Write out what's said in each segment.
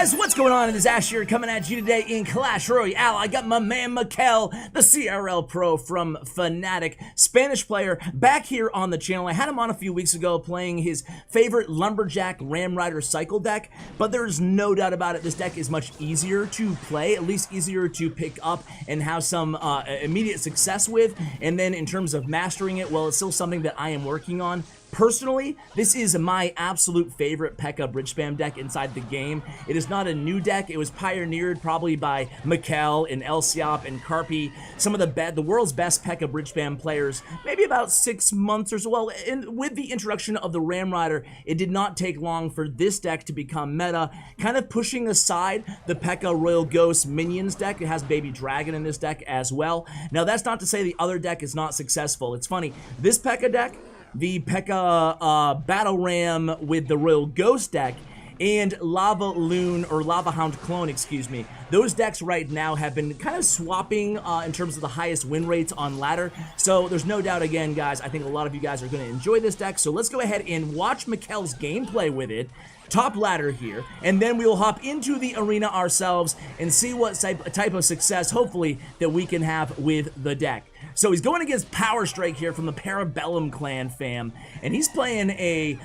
guys, what's going on? It is Ash here coming at you today in Clash Royale. I got my man Mikel, the CRL pro from Fnatic, Spanish player, back here on the channel. I had him on a few weeks ago playing his favorite Lumberjack Ram Rider cycle deck, but there's no doubt about it, this deck is much easier to play, at least easier to pick up and have some immediate success with. And then in terms of mastering it, well, it's still something that I am working on. Personally, this is my absolute favorite PEKKA Bridge Spam deck inside the game. It is not a new deck. It was pioneered probably by Mikel and Elsiop and Carpi, some of the world's best PEKKA Bridge Spam players, maybe about 6 months or so. Well, and with the introduction of the Ram Rider, it did not take long for this deck to become meta, kind of pushing aside the PEKKA Royal Ghost Minions deck. It has Baby Dragon in this deck as well. Now, that's not to say the other deck is not successful. It's funny, this PEKKA deck, the PEKKA Battle Ram with the Royal Ghost deck, and Lava Loon, or Lava Hound Clone, excuse me. Those decks right now have been kind of swapping in terms of the highest win rates on ladder. So there's no doubt, again, guys, I think a lot of you guys are going to enjoy this deck. So let's go ahead and watch Mikel's gameplay with it. Top ladder here, and then we will hop into the arena ourselves and see what type of success, hopefully, that we can have with the deck. So he's going against Power Strike here from the Parabellum clan, fam, and he's playing a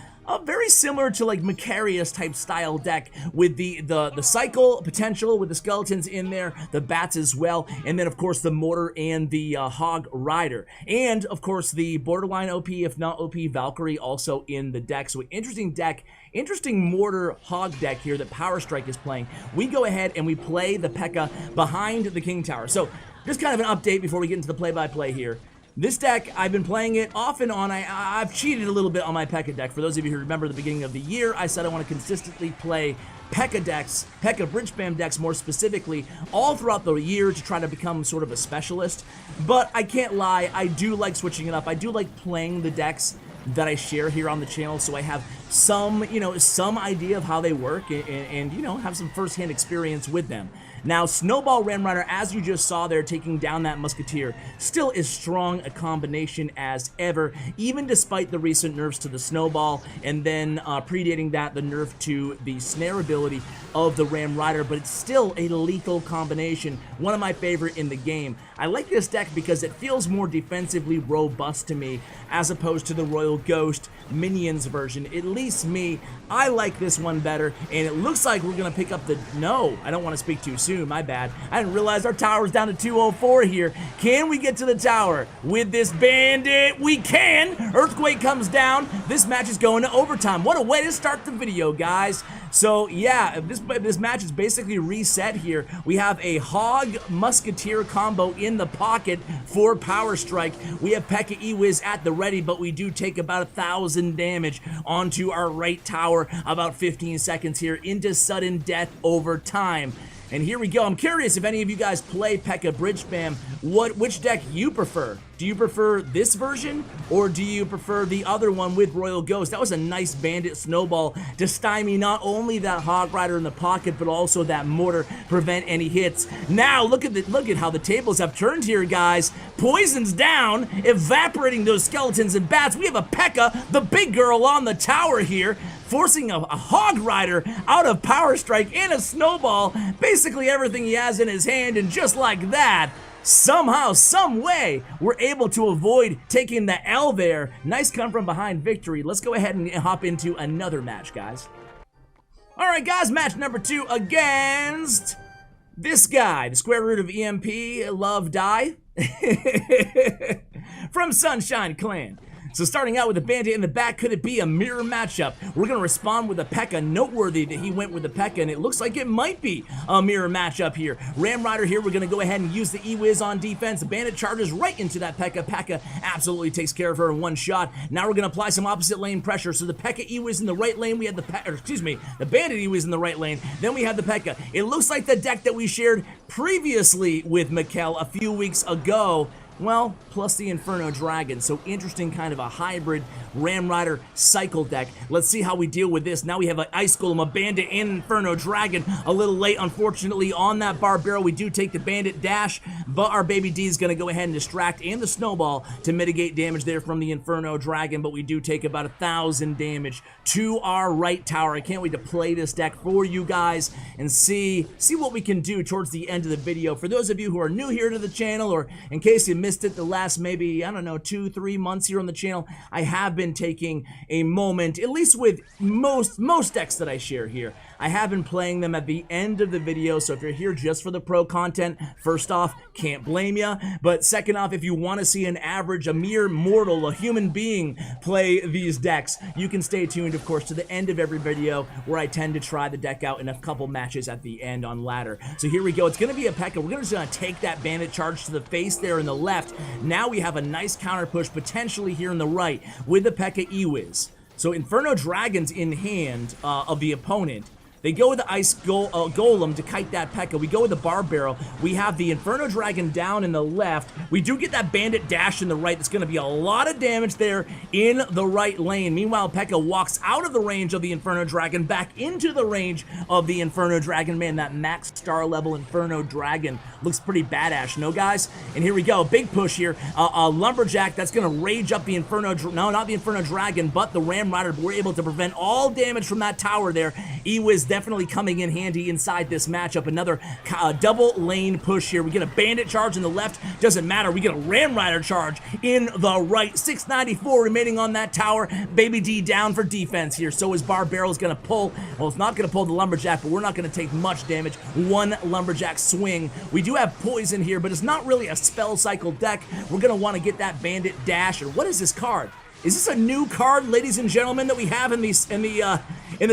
very similar to like Macarius type style deck with the cycle potential with the skeletons in there, the bats as well, and then of course the mortar and the hog rider, and of course the borderline OP, if not OP, Valkyrie also in the deck. So interesting deck, interesting mortar hog deck here that Power Strike is playing. We go ahead and we play the PEKKA behind the King Tower. So just kind of an update before we get into the play-by-play here. This deck, I've been playing it off and on. I've cheated a little bit on my PEKKA deck. For those of you who remember the beginning of the year, I said I want to consistently play PEKKA decks, PEKKA Bridge Spam decks more specifically, all throughout the year to try to become sort of a specialist. But I can't lie, I do like switching it up. I do like playing the decks that I share here on the channel, so I have some, some idea of how they work and have some first-hand experience with them. Now, Snowball Ram Rider, as you just saw there, taking down that Musketeer, still as strong a combination as ever, even despite the recent nerfs to the Snowball, and then predating that, the nerf to the Snare ability of the Ram Rider, but it's still a lethal combination, one of my favorite in the game. I like this deck because it feels more defensively robust to me, as opposed to the Royal Ghost Minions version. At least me, I like this one better, and it looks like we're going to pick up the... No, I don't want to speak too soon, my bad. I didn't realize our tower's down to 204 here. Can we get to the tower with this bandit? We can! Earthquake comes down. This match is going to overtime. What a way to start the video, guys. So, yeah, this match is basically reset here. We have a Hog Musketeer combo in the pocket for Power Strike. We have PEKKA E-Wiz at the ready, but we do take about 1,000 damage onto our right tower, about 15 seconds here into sudden death over time. And here we go. I'm curious if any of you guys play PEKKA Bridge Spam, which deck you prefer. Do you prefer this version, or do you prefer the other one with Royal Ghost? That was a nice bandit snowball to stymie not only that Hog Rider in the pocket, but also that mortar, prevent any hits. Now look at how the tables have turned here, guys. Poison's down, evaporating those skeletons and bats. We have a PEKKA, the big girl, on the tower here, forcing a Hog Rider out of Power Strike and a snowball, basically everything he has in his hand, and just like that, somehow, some way, we're able to avoid taking the L there. Nice come from behind victory. Let's go ahead and hop into another match, guys. All right, guys, match number 2 against this guy, the square root of EMP, love, die, from Sunshine Clan. So starting out with a bandit in the back, could it be a mirror matchup? We're going to respond with a PEKKA. Noteworthy that he went with the PEKKA, and it looks like it might be a mirror matchup here. Ram Rider here, we're going to go ahead and use the E-Wiz on defense. The bandit charges right into that PEKKA. PEKKA absolutely takes care of her in one shot. Now we're going to apply some opposite lane pressure. So the PEKKA E-Wiz in the right lane, we had the bandit E-Wiz in the right lane, then we have the PEKKA. It looks like the deck that we shared previously with Mikel a few weeks ago. Well, plus the Inferno Dragon, so interesting kind of a hybrid Ram Rider cycle deck. Let's see how we deal with this. Now we have an Ice Golem, a Bandit, and Inferno Dragon. A little late, unfortunately, on that Barbaro. We do take the Bandit dash, but our Baby D is going to go ahead and distract and the Snowball to mitigate damage there from the Inferno Dragon, but we do take about 1,000 damage to our right tower. I can't wait to play this deck for you guys and see what we can do towards the end of the video. For those of you who are new here to the channel, or in case you missed it the last maybe, I don't know, 2-3 months here on the channel, I have been taking a moment, at least with most decks that I share here, I have been playing them at the end of the video. So if you're here just for the pro content, first off, can't blame ya. But second off, if you want to see an average, a mere mortal, a human being play these decks, you can stay tuned, of course, to the end of every video where I tend to try the deck out in a couple matches at the end on ladder. So here we go. It's going to be a P.E.K.K.A. We're just going to take that Bandit charge to the face there in the left. Now we have a nice counter push potentially here in the right with the P.E.K.K.A. E-Wiz. So Inferno Dragon's in hand of the opponent. They go with the Ice Golem to kite that P.E.K.K.A. We go with the Barbaro. We have the Inferno Dragon down in the left. We do get that Bandit dash in the right. That's going to be a lot of damage there in the right lane. Meanwhile, P.E.K.K.A. walks out of the range of the Inferno Dragon, back into the range of the Inferno Dragon. Man, that max star level Inferno Dragon looks pretty badass, no guys? And here we go, big push here. A Lumberjack that's going to rage up the Inferno, no, not the Inferno Dragon, but the Ram Rider. We're able to prevent all damage from that tower there. E-Wiz definitely coming in handy inside this matchup. Another double lane push here. We get a Bandit charge in the left, doesn't matter. We get a Ram Rider charge in the right. 694 remaining on that tower. Baby D down for defense here. So is Barbaro's going to pull. Well, it's not going to pull the Lumberjack, but we're not going to take much damage. One Lumberjack swing. We do have poison here, but it's not really a spell cycle deck. We're going to want to get that Bandit dash. Or what is this card? Is this a new card, ladies and gentlemen, that we have in the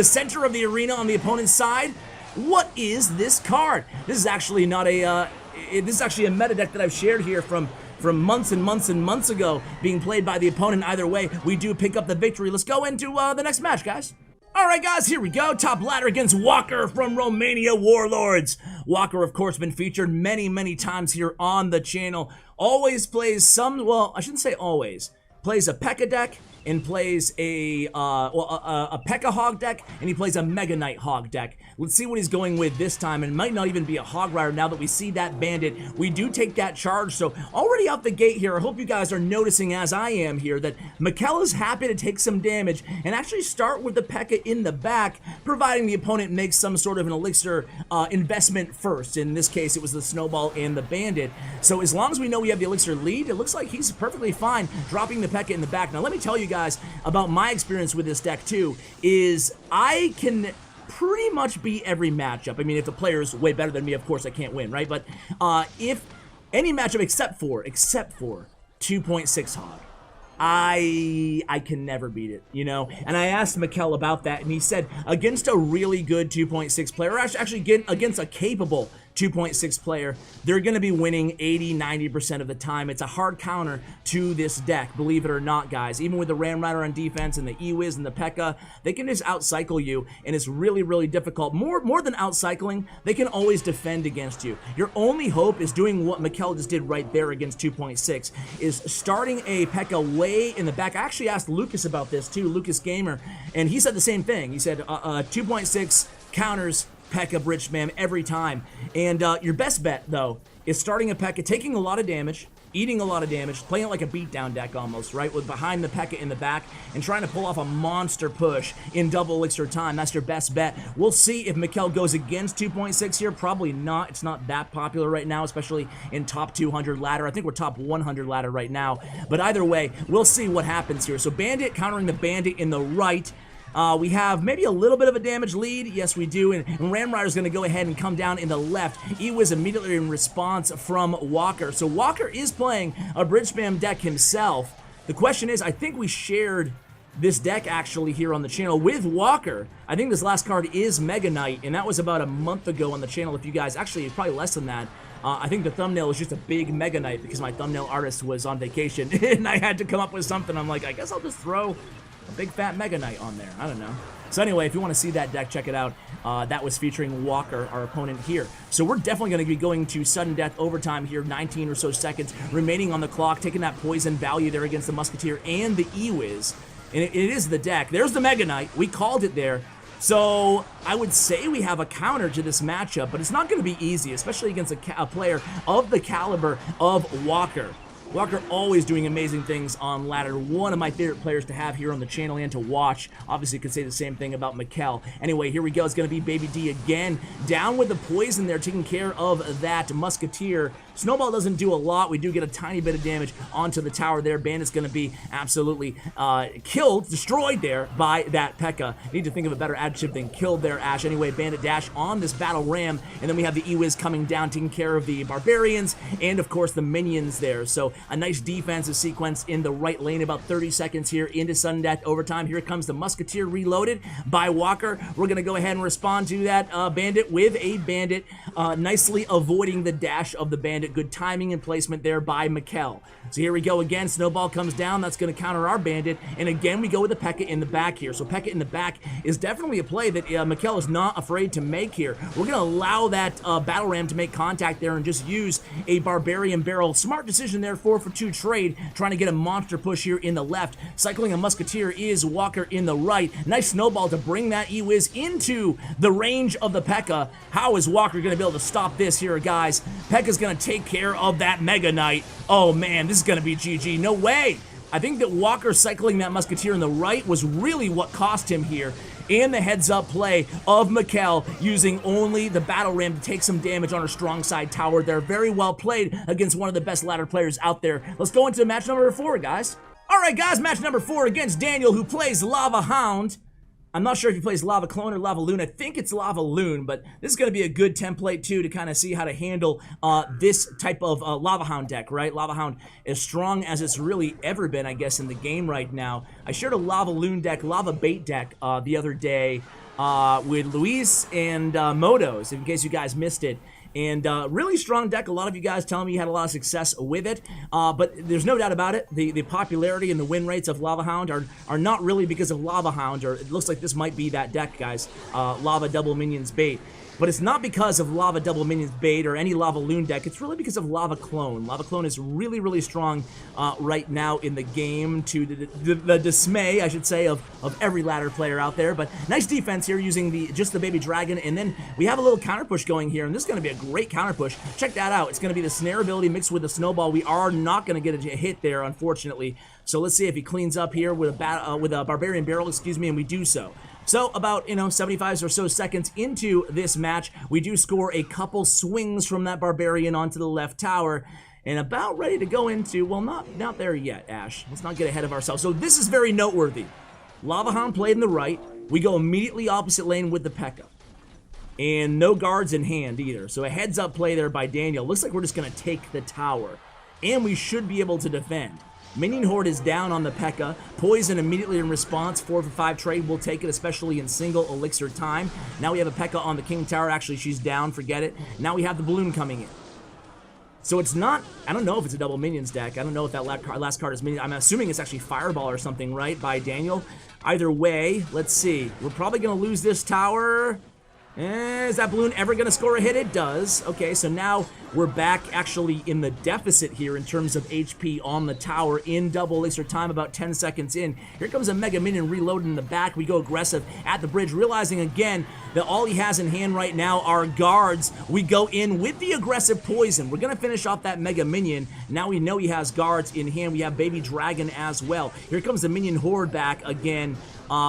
center of the arena on the opponent's side? What is this card? This is actually not a this is actually a meta deck that I've shared here from months and months and months ago, being played by the opponent. Either way, we do pick up the victory. Let's go into the next match, guys. All right, guys, here we go. Top ladder against Walker from Romania Warlords. Walker, of course, been featured many times here on the channel. Always plays some, well, I shouldn't say always. Plays a P.E.K.K.A. deck and plays a P.E.K.K.A. Hog deck, and he plays a Mega Knight Hog deck. Let's see what he's going with this time, and it might not even be a Hog Rider now that we see that Bandit. We do take that charge, so already out the gate here, I hope you guys are noticing, as I am here, that Mikel is happy to take some damage and actually start with the P.E.K.K.A. in the back, providing the opponent makes some sort of an elixir investment first. In this case, it was the Snowball and the Bandit. So as long as we know we have the elixir lead, it looks like he's perfectly fine dropping the P.E.K.K.A. in the back. Now let me tell you guys about my experience with this deck too, is I can pretty much beat every matchup. I mean, if the player's way better than me, of course I can't win, right? But if any matchup except for 2.6 Hog, I can never beat it, you know? And I asked Mikel about that, and he said against a really good 2.6 player, or actually against a capable 2.6 player, they're going to be winning 80-90% of the time. It's a hard counter to this deck, believe it or not, guys. Even with the Ram Rider on defense and the E-Wiz and the P.E.K.K.A., they can just outcycle you, and it's really difficult. More than outcycling, they can always defend against you. Your only hope is doing what Mikel just did right there against 2.6, is starting a P.E.K.K.A. way in the back. I actually asked Lucas about this too, Lucas Gamer, and he said the same thing. He said 2.6 counters P.E.K.K.A. Bridge Spam every time. And your best bet, though, is starting a P.E.K.K.A., taking a lot of damage, eating a lot of damage, playing it like a beatdown deck almost, right? With behind the P.E.K.K.A. in the back and trying to pull off a monster push in double elixir time. That's your best bet. We'll see if Mikel goes against 2.6 here. Probably not. It's not that popular right now, especially in top 200 ladder. I think we're top 100 ladder right now. But either way, we'll see what happens here. So Bandit countering the Bandit in the right. We have maybe a little bit of a damage lead. Yes, we do. And Ram Rider's going to go ahead and come down in the left. E-Wiz immediately in response from Walker. So Walker is playing a Bridge Spam deck himself. The question is, I think we shared this deck actually here on the channel with Walker. I think this last card is Mega Knight, and that was about a month ago on the channel. If you guys, actually, it's probably less than that. I think the thumbnail is just a big Mega Knight because my thumbnail artist was on vacation and I had to come up with something. I'm like, I guess I'll just throw a big fat Mega Knight on there. I don't know. So anyway, if you want to see that deck, check it out. That was featuring Walker, our opponent here. So we're definitely going to be going to sudden death overtime here, 19 or so seconds remaining on the clock, taking that poison value there against the Musketeer and the E-Wiz. and it is the deck. There's the Mega Knight. We called it there. So I would say we have a counter to this matchup, but it's not going to be easy, especially against a player of the caliber of Walker. Walker always doing amazing things on ladder. One of my favorite players to have here on the channel and to watch. Obviously, could say the same thing about Mikel. Anyway, here we go. It's going to be Baby D again. Down with the poison there, taking care of that Musketeer. Snowball doesn't do a lot. We do get a tiny bit of damage onto the tower there. Bandit's going to be absolutely killed, destroyed there by that P.E.K.K.A. Need to think of a better adjective than killed there, Ash. Anyway, Bandit dash on this battle ram, and then we have the E-Wiz coming down, taking care of the Barbarians, and of course the minions there. So a nice defensive sequence in the right lane, about 30 seconds here into sudden death overtime. Here comes the Musketeer reloaded by Walker. We're going to go ahead and respond to that Bandit with a Bandit, nicely avoiding the dash of the Bandit. Good timing and placement there by Mikel. So here we go again. Snowball comes down. That's going to counter our Bandit. And again, we go with the P.E.K.K.A. in the back here. So P.E.K.K.A. in the back is definitely a play that Mikel is not afraid to make here. We're going to allow that Battle Ram to make contact there and just use a Barbarian Barrel. Smart decision there, 4-for-2 trade, trying to get a monster push here in the left. Cycling a Musketeer is Walker in the right. Nice Snowball to bring that E-Wiz into the range of the P.E.K.K.A. How is Walker going to be able to stop this here, guys? P.E.K.K.A.'s going to take care of that Mega Knight. Oh man, this is going to be GG. No way. I think that Walker cycling that Musketeer in the right was really what cost him here. And the heads-up play of Mikel using only the Battle Ram to take some damage on her strong side tower. They're very well played against one of the best ladder players out there. Let's go into match number 4, guys. All right, guys, match number 4 against Daniel, who plays Lava Hound. I'm not sure if he plays Lava Clone or Lava Loon. I think it's Lava Loon, but this is going to be a good template, too, to kind of see how to handle this type of Lava Hound deck, right? Lava Hound, as strong as it's really ever been, I guess, in the game right now. I shared a Lava Loon deck, Lava Bait deck the other day with Luis and Motos, in case you guys missed it. And really strong deck. A lot of you guys telling me you had a lot of success with it. But there's no doubt about it. The popularity and the win rates of Lava Hound are not really because of Lava Hound, or it looks like this might be that deck, guys. Lava Double Minions Bait. But it's not because of Lava Double Minions Bait or any Lava Loon deck. It's really because of Lava Clone. Lava Clone is really, really strong right now in the game, to the dismay, I should say, of every ladder player out there. But nice defense here using just the Baby Dragon. And then we have a little counter push going here. And this is going to be a great counter push. Check that out. It's going to be the Snare ability mixed with the Snowball. We are not going to get a hit there, unfortunately. So let's see if he cleans up here with a Barbarian Barrel, excuse me, and we do so. So about, 75 or so seconds into this match, we do score a couple swings from that Barbarian onto the left tower, and about ready to go into, well, not there yet, Ash. Let's not get ahead of ourselves. So this is very noteworthy. Lava Hound played in the right. We go immediately opposite lane with the P.E.K.K.A. And no guards in hand either. So a heads-up play there by Daniel. Looks like we're just going to take the tower, and we should be able to defend. Minion Horde is down on the P.E.K.K.A. Poison immediately in response. 4-for-5 trade. We'll take it, especially in single elixir time. Now we have a P.E.K.K.A. on the King Tower. Actually, she's down. Forget it. Now we have the Balloon coming in. So it's not, I don't know if it's a double minions deck. I don't know if that last card is minion. I'm assuming it's actually Fireball or something, right, by Daniel. Either way, let's see. We're probably going to lose this tower. Is that Balloon ever going to score a hit? It does. Okay, so now we're back actually in the deficit here in terms of HP on the tower in double elixir time, about 10 seconds in. Here comes a Mega Minion reloaded in the back. We go aggressive at the bridge, realizing again that all he has in hand right now are guards. We go in with the aggressive poison. We're going to finish off that Mega Minion. Now we know he has guards in hand. We have Baby Dragon as well. Here comes the Minion Horde back again.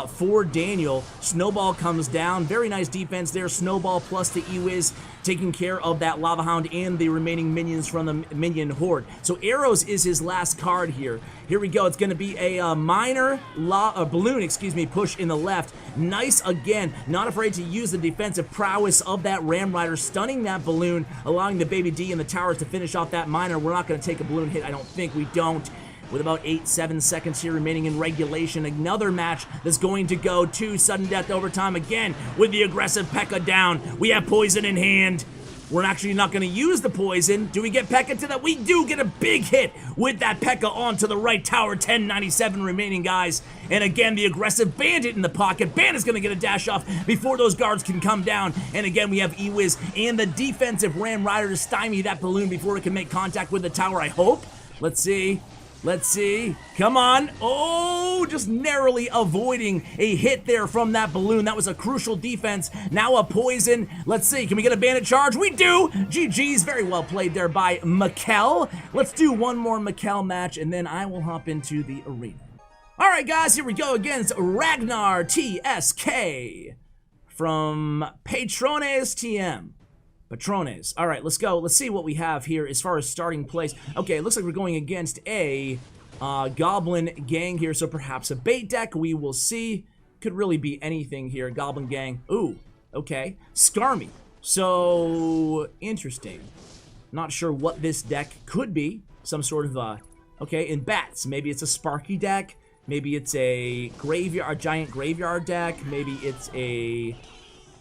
For Daniel. Snowball comes down. Very nice defense there. Snowball plus the E-Wiz taking care of that Lava Hound and the remaining minions from the Minion Horde. So Arrows is his last card here. Here we go. It's going to be a minor balloon, excuse me, push in the left. Nice again. Not afraid to use the defensive prowess of that Ram Rider, stunning that balloon, allowing the Baby D and the towers to finish off that minor. We're not going to take a balloon hit. I don't think. We don't. With about 8-7 seconds here remaining in regulation. Another match that's going to go to sudden death overtime again with the aggressive P.E.K.K.A. down. We have poison in hand. We're actually not going to use the poison. Do we get P.E.K.K.A. to that? We do get a big hit with that P.E.K.K.A. onto the right tower. 10:97 remaining, guys. And again, the aggressive Bandit in the pocket. Bandit's going to get a dash off before those guards can come down. And again, we have E-Wiz and the defensive Ram Rider to stymie that balloon before it can make contact with the tower, I hope. Let's see. Let's see. Come on. Oh, just narrowly avoiding a hit there from that balloon. That was a crucial defense. Now a poison. Let's see. Can we get a bandit charge? We do. GG's. Very well played there by Mikel. Let's do one more Mikel match, and then I will hop into the arena. All right, guys. Here we go against Ragnar TSK from Patrones TM. Patrones. All right, let's go. Let's see what we have here as far as starting place. Okay, it looks like we're going against a Goblin gang here, so perhaps a bait deck. We will see. Could really be anything here. Goblin gang. Ooh, okay. Skarmy. So, interesting. Not sure what this deck could be. Some sort of, okay, in bats. Maybe it's a Sparky deck. Maybe it's a graveyard, a giant graveyard deck. Maybe it's a...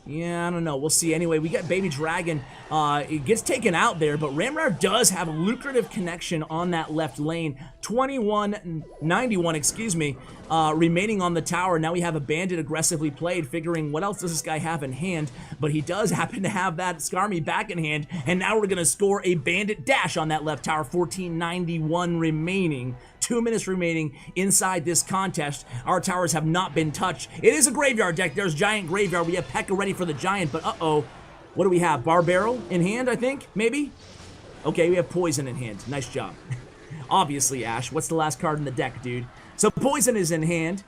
yeah, I don't know. We'll see. Anyway, we got Baby Dragon. It gets taken out there, but Ramrar does have a lucrative connection on that left lane. 2191, excuse me, remaining on the tower. Now we have a bandit aggressively played, figuring what else does this guy have in hand, but he does happen to have that Skarmy back in hand, and now we're going to score a bandit dash on that left tower. 1491 remaining. 2 minutes remaining inside this contest. Our towers have not been touched. It is a graveyard deck. There's giant graveyard. We have P.E.K.K.A ready for the giant, but uh-oh. What do we have? Bar Barrel in hand, I think? Maybe? Okay, we have Poison in hand. Nice job. Obviously, Ash. What's the last card in the deck, dude? So Poison is in hand,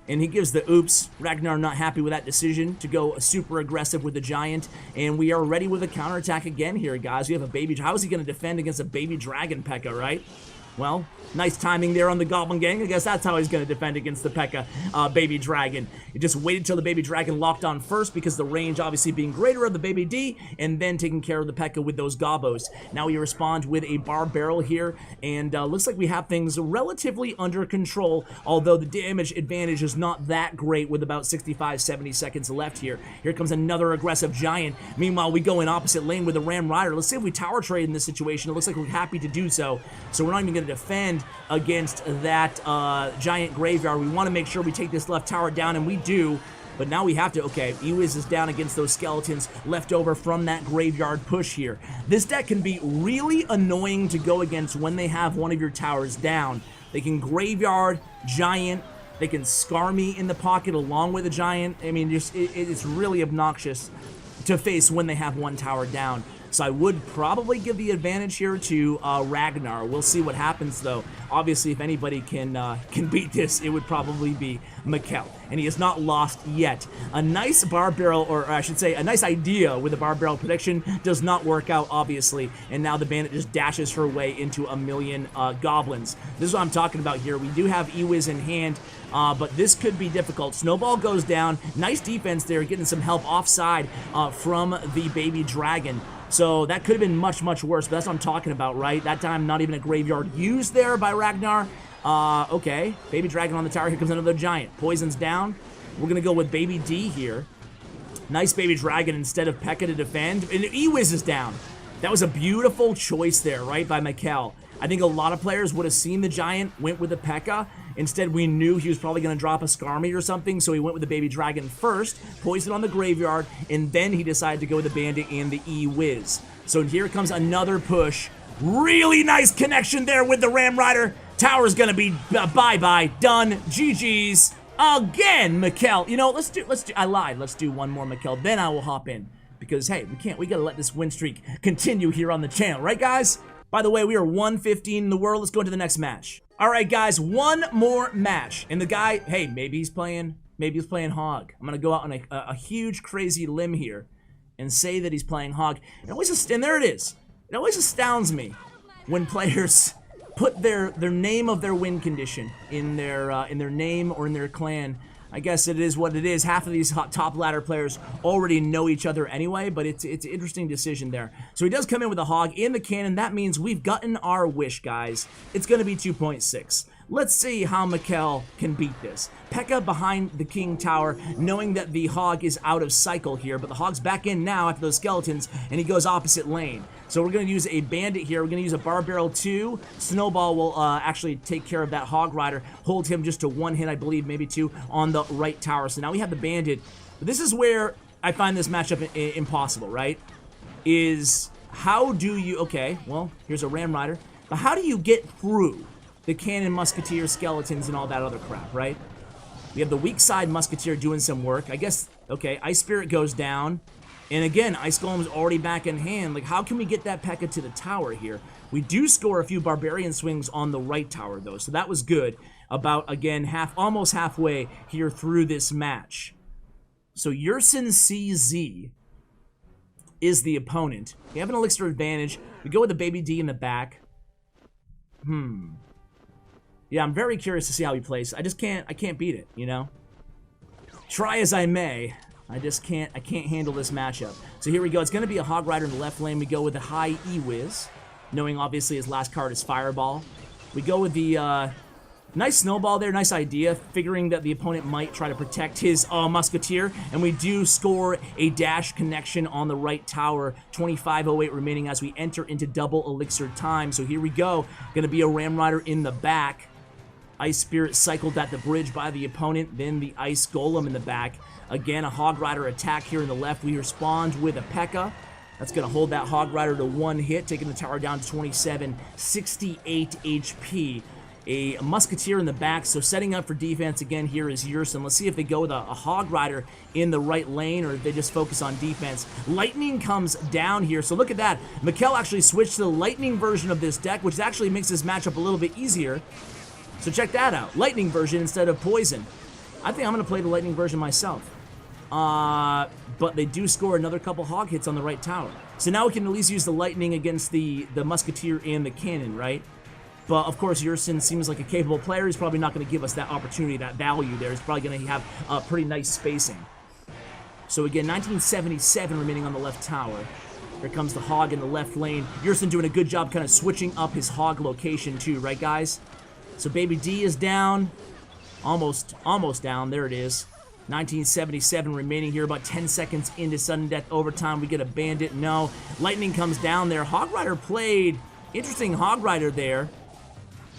and he gives the oops. Ragnar not happy with that decision to go super aggressive with the giant, and we are ready with a counterattack again here, guys. We have a baby... how is he going to defend against a baby dragon P.E.K.K.A, right? Well, nice timing there on the Goblin Gang. I guess that's how he's going to defend against the P.E.K.K.A Baby Dragon. He just waited till the Baby Dragon locked on first because the range obviously being greater of the Baby D, and then taking care of the P.E.K.K.A with those Gobos. Now we respond with a Bar Barrel here, and looks like we have things relatively under control, although the damage advantage is not that great with about 65-70 seconds left here. Here comes another aggressive Giant. Meanwhile, we go in opposite lane with a Ram Rider. Let's see if we tower trade in this situation. It looks like we're happy to do so, so we're not even going to defend against that giant graveyard. We want to make sure we take this left tower down, and we do. But now we have to, okay, Ewiz is down against those skeletons left over from that graveyard push here. This deck can be really annoying to go against when they have one of your towers down. They can graveyard, giant, they can Skarmy in the pocket along with a giant. I mean, just it's really obnoxious to face when they have one tower down. So I would probably give the advantage here to Ragnar. We'll see what happens, though. Obviously, if anybody can beat this, it would probably be Mikel, and he has not lost yet. A nice Bar Barrel, or I should say, a nice idea with a Bar Barrel prediction does not work out, obviously, and now the bandit just dashes her way into a million goblins. This is what I'm talking about here. We do have Ewiz in hand, but this could be difficult. Snowball goes down. Nice defense there, getting some help offside from the Baby Dragon. So that could have been much, much worse, but that's what I'm talking about, right? That time, not even a graveyard used there by Ragnar. Okay, Baby Dragon on the tower. Here comes another giant. Poison's down. We're going to go with Baby D here. Nice Baby Dragon instead of P.E.K.K.A to defend. And Ewiz is down. That was a beautiful choice there, right, by Mikel. I think a lot of players would have seen the giant, went with the P.E.K.K.A. Instead, we knew he was probably going to drop a Skarmy or something, so he went with the Baby Dragon first, poison on the graveyard, and then he decided to go with the Bandit and the E-Wiz. So here comes another push. Really nice connection there with the Ram Rider. Tower's going to be bye-bye, done, GG's. Again, Mikel. You know, let's do, I lied. Let's do one more Mikel, then I will hop in. Because, hey, we got to let this win streak continue here on the channel, right, guys? By the way, we are 115 in the world. Let's go into the next match. All right, guys, one more match. And the guy, hey, maybe he's playing Hog. I'm going to go out on a huge, crazy limb here and say that he's playing Hog. And there it is. It always astounds me when players put their name of their win condition in their name or in their clan. I guess it is what it is. Half of these top ladder players already know each other anyway, but it's an interesting decision there. So he does come in with a Hog in the cannon. That means we've gotten our wish, guys. It's going to be 2.6. Let's see how Mikel can beat this. P.E.K.K.A behind the King Tower, knowing that the Hog is out of cycle here, but the Hog's back in now after those skeletons, and he goes opposite lane. So we're going to use a Bandit here. We're going to use a Bar Barrel 2. Snowball will actually take care of that Hog Rider, hold him just to one hit, I believe, maybe two, on the right tower. So now we have the Bandit. But this is where I find this matchup impossible, right? Is how do you... Okay, well, here's a Ram Rider. But how do you get through the cannon musketeer skeletons and all that other crap, right? We have the weak side musketeer doing some work. I guess, okay, Ice Spirit goes down. And again, Ice Golem's already back in hand. Like, how can we get that P.E.K.K.A to the tower here? We do score a few Barbarian swings on the right tower, though, so that was good. About, again, almost halfway here through this match. So Yersin CZ is the opponent. We have an elixir advantage. We go with the Baby D in the back. Yeah, I'm very curious to see how he plays. I can't beat it, you know? Try as I may, I can't handle this matchup. So here we go. It's going to be a Hog Rider in the left lane. We go with the high E-Wiz, knowing obviously his last card is Fireball. We go with the nice snowball there, nice idea, figuring that the opponent might try to protect his Musketeer, and we do score a dash connection on the right tower, 25:08 remaining as we enter into double elixir time. So here we go, gonna be a Ram Rider in the back. Ice Spirit cycled at the bridge by the opponent, then the Ice Golem in the back. Again, a Hog Rider attack here in the left. We respond with a P.E.K.K.A. That's going to hold that Hog Rider to one hit, taking the tower down to 2768 HP. A Musketeer in the back, so setting up for defense again here is Yersin. Let's see if they go with a Hog Rider in the right lane or if they just focus on defense. Lightning comes down here, so look at that. Mikel actually switched to the Lightning version of this deck, which actually makes this matchup a little bit easier. So check that out. Lightning version instead of Poison. I think I'm going to play the Lightning version myself. But they do score another couple hog hits on the right tower. So now we can at least use the Lightning against the Musketeer and the Cannon, right? But of course, Yersin seems like a capable player. He's probably not going to give us that opportunity, that value there. He's probably going to have pretty nice spacing. So again, 1977 remaining on the left tower. Here comes the Hog in the left lane. Yersin doing a good job kind of switching up his Hog location too, right guys? So Baby D is down. Almost down. There it is. 1977 remaining here, about 10 seconds into sudden death overtime. We get a Bandit. No. Lightning comes down there. Hog Rider played. Interesting Hog Rider there.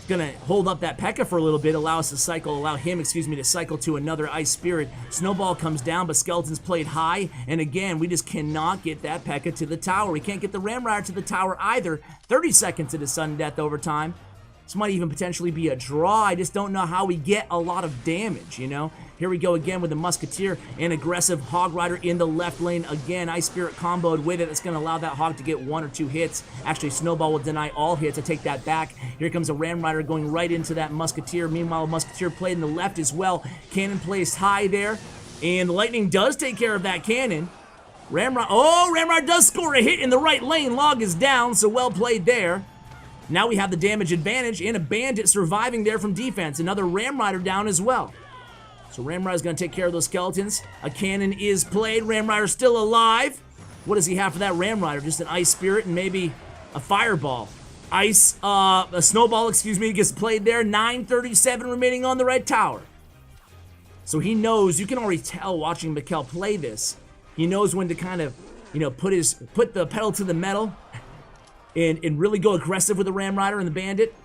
Gonna hold up that P.E.K.K.A for a little bit, allow him, to cycle to another Ice Spirit. Snowball comes down, but Skeleton's played high, and again, we just cannot get that P.E.K.K.A to the tower. We can't get the Ram Rider to the tower either. 30 seconds into sudden death overtime. This might even potentially be a draw. I just don't know how we get a lot of damage, you know? Here we go again with the Musketeer, an aggressive Hog Rider in the left lane. Again, Ice Spirit comboed with it. That's going to allow that Hog to get 1 or 2 hits. Actually, Snowball will deny all hits. I take that back. Here comes a Ram Rider going right into that Musketeer. Meanwhile, Musketeer played in the left as well. Cannon placed high there. And the Lightning does take care of that Cannon. Ram Rider does score a hit in the right lane. Log is down, so well played there. Now we have the damage advantage and a Bandit surviving there from defense. Another Ram Rider down as well. So Ram Rider's going to take care of those skeletons. A Cannon is played. Ram Rider's still alive. What does he have for that Ram Rider? Just an Ice Spirit and maybe a Fireball. A Snowball, gets played there. 9:37 remaining on the right tower. So he knows, you can already tell watching Mikel play this. He knows when to kind of, put the pedal to the metal and really go aggressive with the Ram Rider and the Bandit.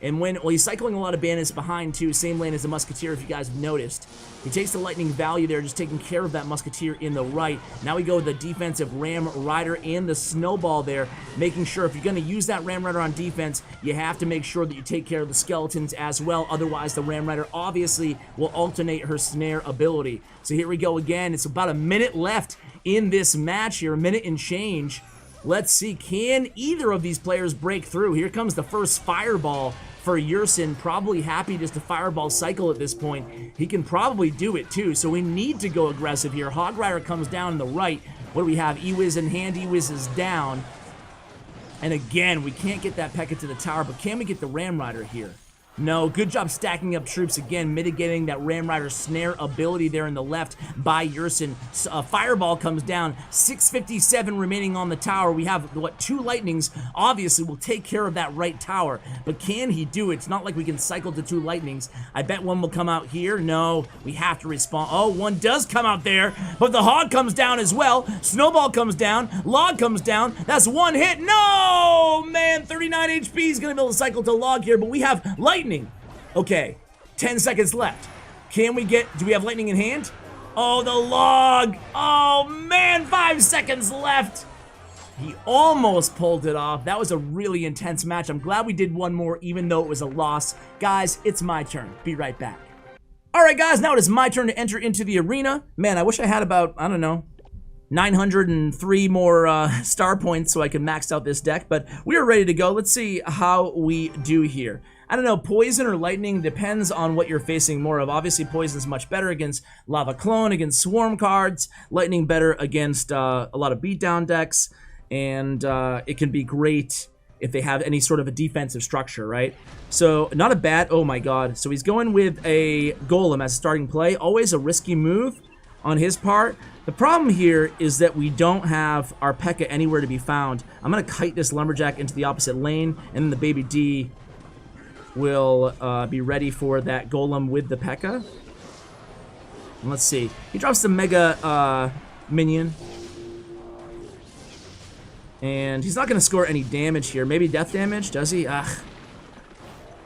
And he's cycling a lot of Bandits behind too, same lane as the Musketeer if you guys have noticed. He takes the Lightning value there, just taking care of that Musketeer in the right. Now we go with the defensive Ram Rider and the Snowball there, making sure if you're going to use that Ram Rider on defense, you have to make sure that you take care of the skeletons as well. Otherwise, the Ram Rider obviously will alternate her snare ability. So here we go again. It's about a minute left in this match here, a minute and change. Let's see, can either of these players break through? Here comes the first Fireball for Yersin, probably happy just to Fireball cycle at this point. He can probably do it too, so we need to go aggressive here. Hog Rider comes down on the right. What do we have? E-Wiz in hand, E-Wiz is down. And again, we can't get that P.E.K.K.A to the tower, but can we get the Ram Rider here? No, good job stacking up troops again, mitigating that Ram Rider snare ability there in the left by Yersin. Fireball comes down, 6:57 remaining on the tower. We have, 2 Lightnings. Obviously, will take care of that right tower, but can he do it? It's not like we can cycle to 2 Lightnings. I bet one will come out here. No, we have to respawn. Oh, one does come out there, but the Hog comes down as well. Snowball comes down. Log comes down. That's 1 hit. No, man, 39 HP. He's going to be able to cycle to Log here, but we have Lightning. Okay, 10 seconds left. Do we have Lightning in hand? Oh, the Log. Oh, man, 5 seconds left. He almost pulled it off. That was a really intense match. I'm glad we did one more, even though it was a loss. Guys, it's my turn. Be right back. Alright guys, now it is my turn to enter into the arena. Man, I wish I had about, I don't know, 903 more star points so I could max out this deck, but we are ready to go. Let's see how we do here. I don't know, poison or lightning depends on what you're facing more of. Obviously, poison's much better against lava clone, against swarm cards. Lightning better against a lot of beatdown decks, and it can be great if they have any sort of a defensive structure, right? So, not a bad, oh my god. So he's going with a golem as a starting play. Always a risky move on his part. The problem here is that we don't have our P.E.K.K.A anywhere to be found. I'm going to kite this lumberjack into the opposite lane, and then the baby D will be ready for that golem with the P.E.K.K.A. And let's see. He drops the mega minion. And he's not going to score any damage here. Maybe death damage, does he? Ugh.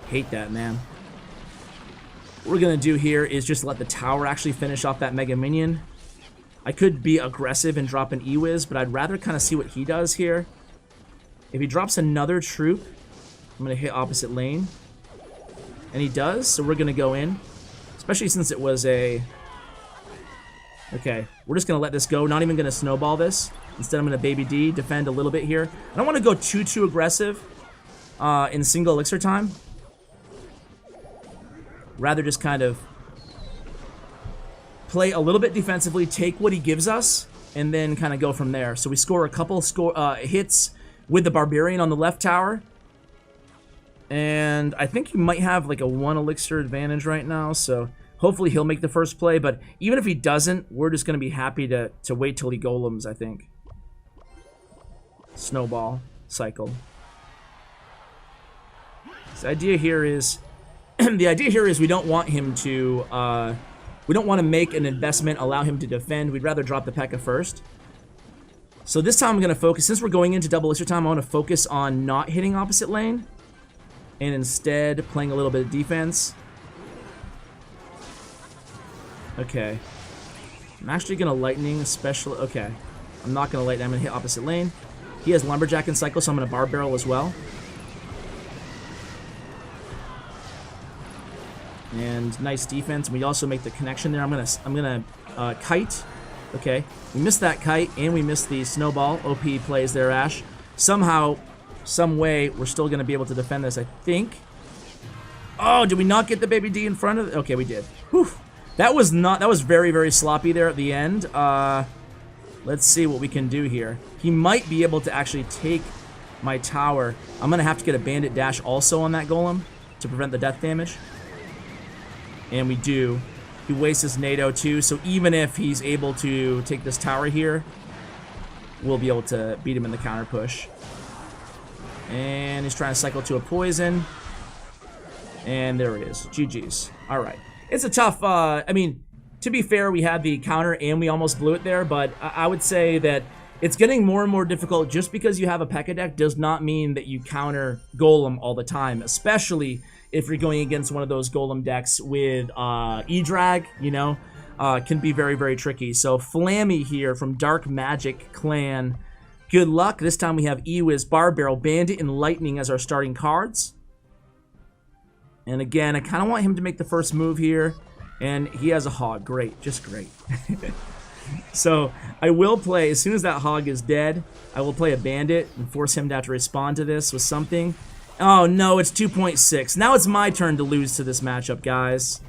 Hate that, man. What we're going to do here is just let the tower actually finish off that mega minion. I could be aggressive and drop an E-Wiz, but I'd rather kind of see what he does here. If he drops another troop, I'm going to hit opposite lane. And he does, so we're going to go in. Especially since it was a... Okay, we're just going to let this go. Not even going to snowball this. Instead, I'm going to Baby D, defend a little bit here. I don't want to go too aggressive in single elixir time. Rather just kind of play a little bit defensively, take what he gives us, and then kind of go from there. So we score a couple hits with the Barbarian on the left tower. And I think he might have like a 1 elixir advantage right now, so hopefully he'll make the first play. But even if he doesn't, we're just going to be happy to wait till he golems, I think. Snowball cycle. The idea here is we don't want him to we don't want to make an investment, allow him to defend. We'd rather drop the P.E.K.K.A first. So this time I'm going to focus, since we're going into double elixir time, I want to focus on not hitting opposite lane and instead playing a little bit of defense. Okay. I'm actually going to lightning special. Okay. I'm not going to lightning. I'm going to hit opposite lane. He has lumberjack in cycle, so I'm going to bar barrel as well. And nice defense. We also make the connection there. I'm gonna kite. Okay, we missed that kite and we missed the snowball. OP plays there, Ash. Somehow, some way, we're still gonna be able to defend this, I think. Oh, did we not get the baby D in front of it? Okay, we did. Whew. That was very sloppy there at the end. Let's see what we can do here. He might be able to actually take my tower. I'm gonna have to get a bandit dash also on that golem to prevent the death damage. And we do. He wastes his NATO too, so even if he's able to take this tower here, we'll be able to beat him in the counter push. And he's trying to cycle to a poison. And there it is. GG's. Alright. It's a tough, I mean, to be fair, we had the counter and we almost blew it there, but I would say that it's getting more and more difficult. Just because you have a P.E.K.K.A deck does not mean that you counter Golem all the time, especially if you're going against one of those Golem decks with E-Drag, you know, can be very tricky. So Flammy here from Dark Magic Clan. Good luck. This time we have E-Wiz, Bar Barrel, Bandit, and Lightning as our starting cards. And again, I kind of want him to make the first move here. And he has a Hog. Great. Just great. So I will play, as soon as that Hog is dead, I will play a Bandit and force him to have to respond to this with something. Oh no, it's 2.6. Now it's my turn to lose to this matchup, guys.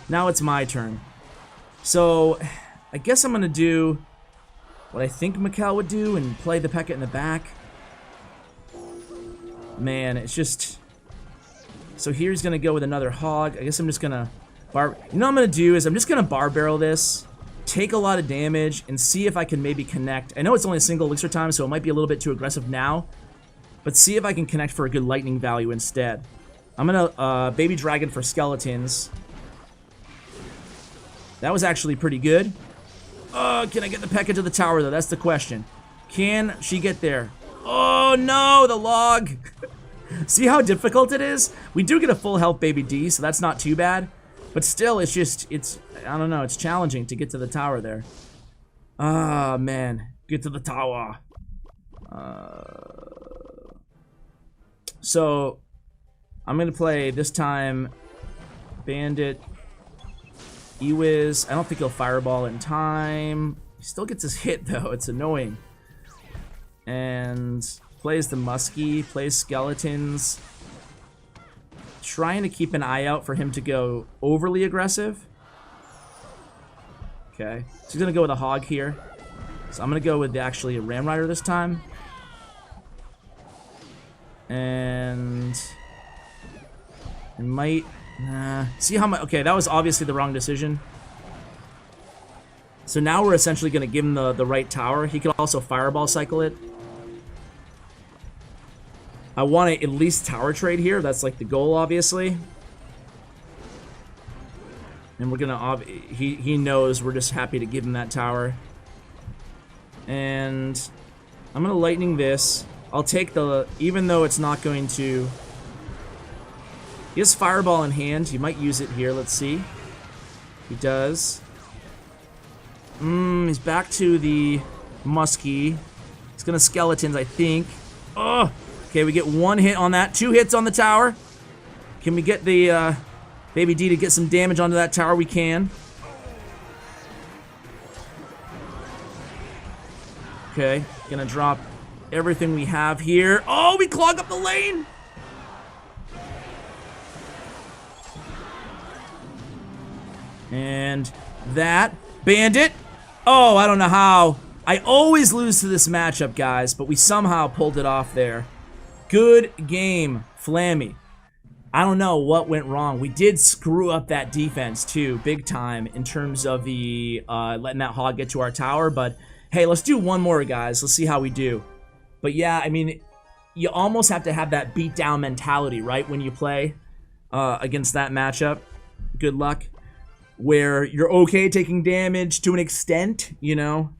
Now it's my turn. So, I guess I'm going to do what I think Mikel would do and play the P.E.K.K.A in the back. Man, it's just... So here he's going to go with another Hog. I guess I'm just going to... You know what I'm going to do is I'm just going to bar barrel this, take a lot of damage, and see if I can maybe connect. I know it's only a single elixir time, so it might be a little bit too aggressive now. But see if I can connect for a good lightning value instead. I'm gonna baby dragon for skeletons. That was actually pretty good. Can I get the P.E.K.K.A to the tower though? That's the question. Can she get there? Oh no, the log. See how difficult it is? We do get a full health baby D, so that's not too bad. But still, it's just, I don't know, it's challenging to get to the tower there. Ah, man. Get to the tower. So I'm gonna play this time Bandit, Ewiz. I don't think he'll fireball in time. He still gets his hit though, it's annoying. And plays the Muskie, plays Skeletons. Trying to keep an eye out for him to go overly aggressive. Okay, so he's gonna go with a Hog here. So I'm gonna go with actually a Ram Rider this time. And I might see how much. Okay, that was obviously the wrong decision. So now we're essentially going to give him the right tower. He could also fireball cycle it. I want to at least tower trade here. That's like the goal, obviously. And we're gonna he knows we're just happy to give him that tower. And I'm gonna lightning this. I'll take the, even though it's not going to. He has fireball in hand. He might use it here. Let's see. He does. He's back to the Muskie. He's gonna Skeletons, I think. Oh, okay. We get one hit on that. 2 hits on the tower. Can we get the Baby D to get some damage onto that tower? We can. Okay, gonna drop everything we have here. Oh, we clog up the lane! And that Bandit. Oh, I don't know how. I always lose to this matchup, guys, but we somehow pulled it off there. Good game, Flammy. I don't know what went wrong. We did screw up that defense too, big time, in terms of the letting that Hog get to our tower. But hey, let's do one more, guys. Let's see how we do. But yeah, I mean, you almost have to have that beatdown mentality, right, when you play against that matchup. Good luck. Where you're okay taking damage to an extent, you know,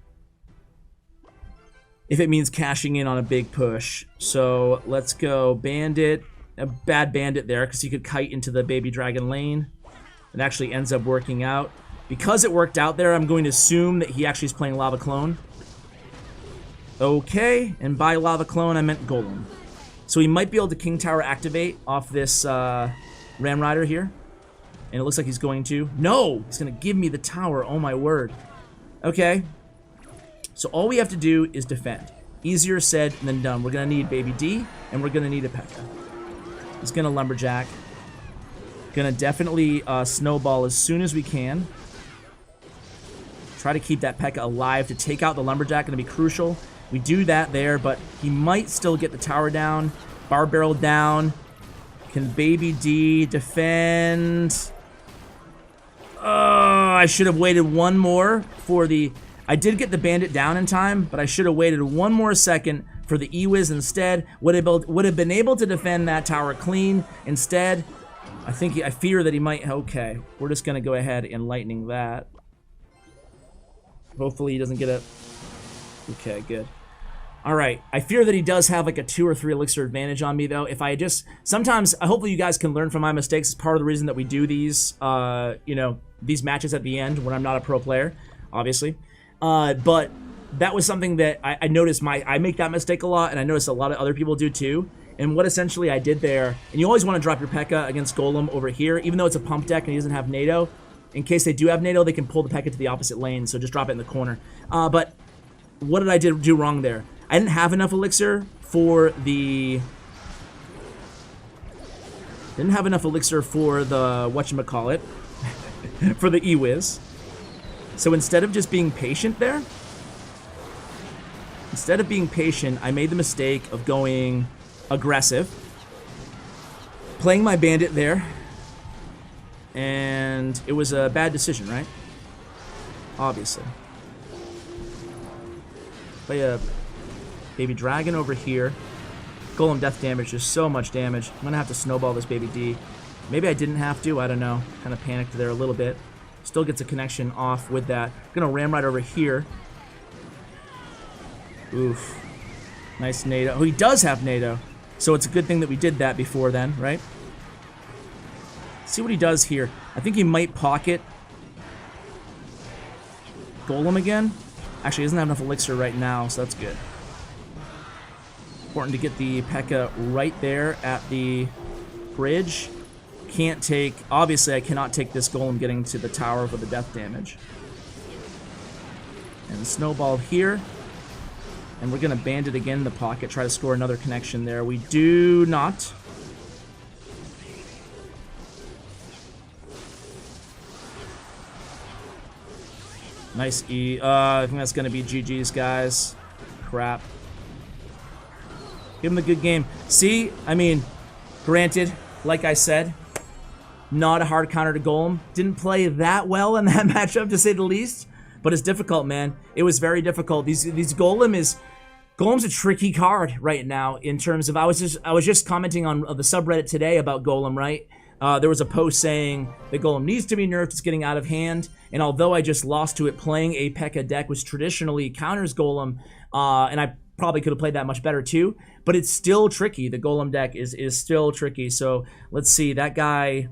if it means cashing in on a big push. So let's go Bandit. A bad Bandit there because he could kite into the Baby Dragon lane. It actually ends up working out. Because it worked out there, I'm going to assume that he actually is playing Lava Clone. Okay, and by Lava Clone I meant Golem. So he might be able to King Tower activate off this Ram Rider here. And it looks like he's going to. No! He's going to give me the tower. Oh my word. Okay. So all we have to do is defend. Easier said than done. We're going to need Baby D, and we're going to need a P.E.K.K.A. He's going to Lumberjack. Going to definitely snowball as soon as we can. Try to keep that P.E.K.K.A. alive to take out the Lumberjack. Going to be crucial. We do that there, but he might still get the tower down. Bar Barrel down. Can Baby D defend? I should have waited one more for the... I did get the Bandit down in time, but I should have waited one more second for the Ewiz instead. Would have been able to defend that tower clean. Instead, I fear that he might... Okay, we're just going to go ahead and lightning that. Hopefully he doesn't get it. Okay, good. Alright, I fear that he does have like a 2 or 3 elixir advantage on me though. If I just... Sometimes, hopefully you guys can learn from my mistakes. It's part of the reason that we do these, you know, these matches at the end when I'm not a pro player, obviously. But that was something that I noticed I make that mistake a lot, and I noticed a lot of other people do too. And what essentially I did there, and you always want to drop your P.E.K.K.A. against Golem over here, even though it's a pump deck and he doesn't have NATO. In case they do have NATO, they can pull the P.E.K.K.A. to the opposite lane, so just drop it in the corner. But what did I do wrong there? I didn't have enough elixir for the... whatchamacallit, for the Ewiz. So instead of just being patient there, I made the mistake of going aggressive, playing my Bandit there, and it was a bad decision, right? Obviously. Play a Baby Dragon over here. Golem death damage, just so much damage. I'm gonna have to snowball this Baby D. Maybe I didn't have to, I don't know. Kind of panicked there a little bit. Still gets a connection off with that. Gonna ram right over here. Oof. Nice NATO. Oh, he does have NATO. So it's a good thing that we did that before then, right? See what he does here. I think he might pocket Golem again. Actually, he doesn't have enough elixir right now, so that's good. Important to get the P.E.K.K.A right there at the bridge. Can't take... Obviously, I cannot take this golem getting to the tower for the death damage. And snowball here. And we're going to bandit again in the pocket. Try to score another connection there. We do not. Nice E. I think that's going to be GG's, guys. Crap. Give him a good game. See, I mean, granted, like I said, not a hard counter to Golem. Didn't play that well in that matchup, to say the least. But it's difficult, man. It was very difficult. These Golem's a tricky card right now in terms of... I was just commenting on the subreddit today about Golem, right? There was a post saying that Golem needs to be nerfed, it's getting out of hand. And although I just lost to it, playing a P.E.K.K.A deck which traditionally counters Golem, and I probably could have played that much better too, but it's still tricky. The Golem deck is still tricky. So let's see, that guy...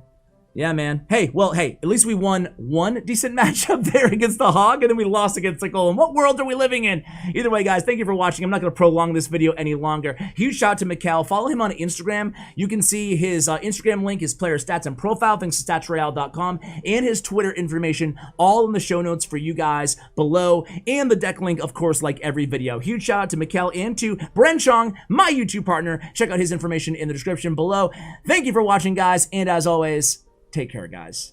Yeah, man. Hey, well, hey, at least we won one decent matchup there against the Hog, and then we lost against the Golem. What world are we living in? Either way, guys, thank you for watching. I'm not going to prolong this video any longer. Huge shout out to Mikel. Follow him on Instagram. You can see his Instagram link, his player stats and profile, thanks to statsroyale.com, and his Twitter information, all in the show notes for you guys below, and the deck link, of course, like every video. Huge shout out to Mikel and to Bren Chong, my YouTube partner. Check out his information in the description below. Thank you for watching, guys, and as always, take care, guys.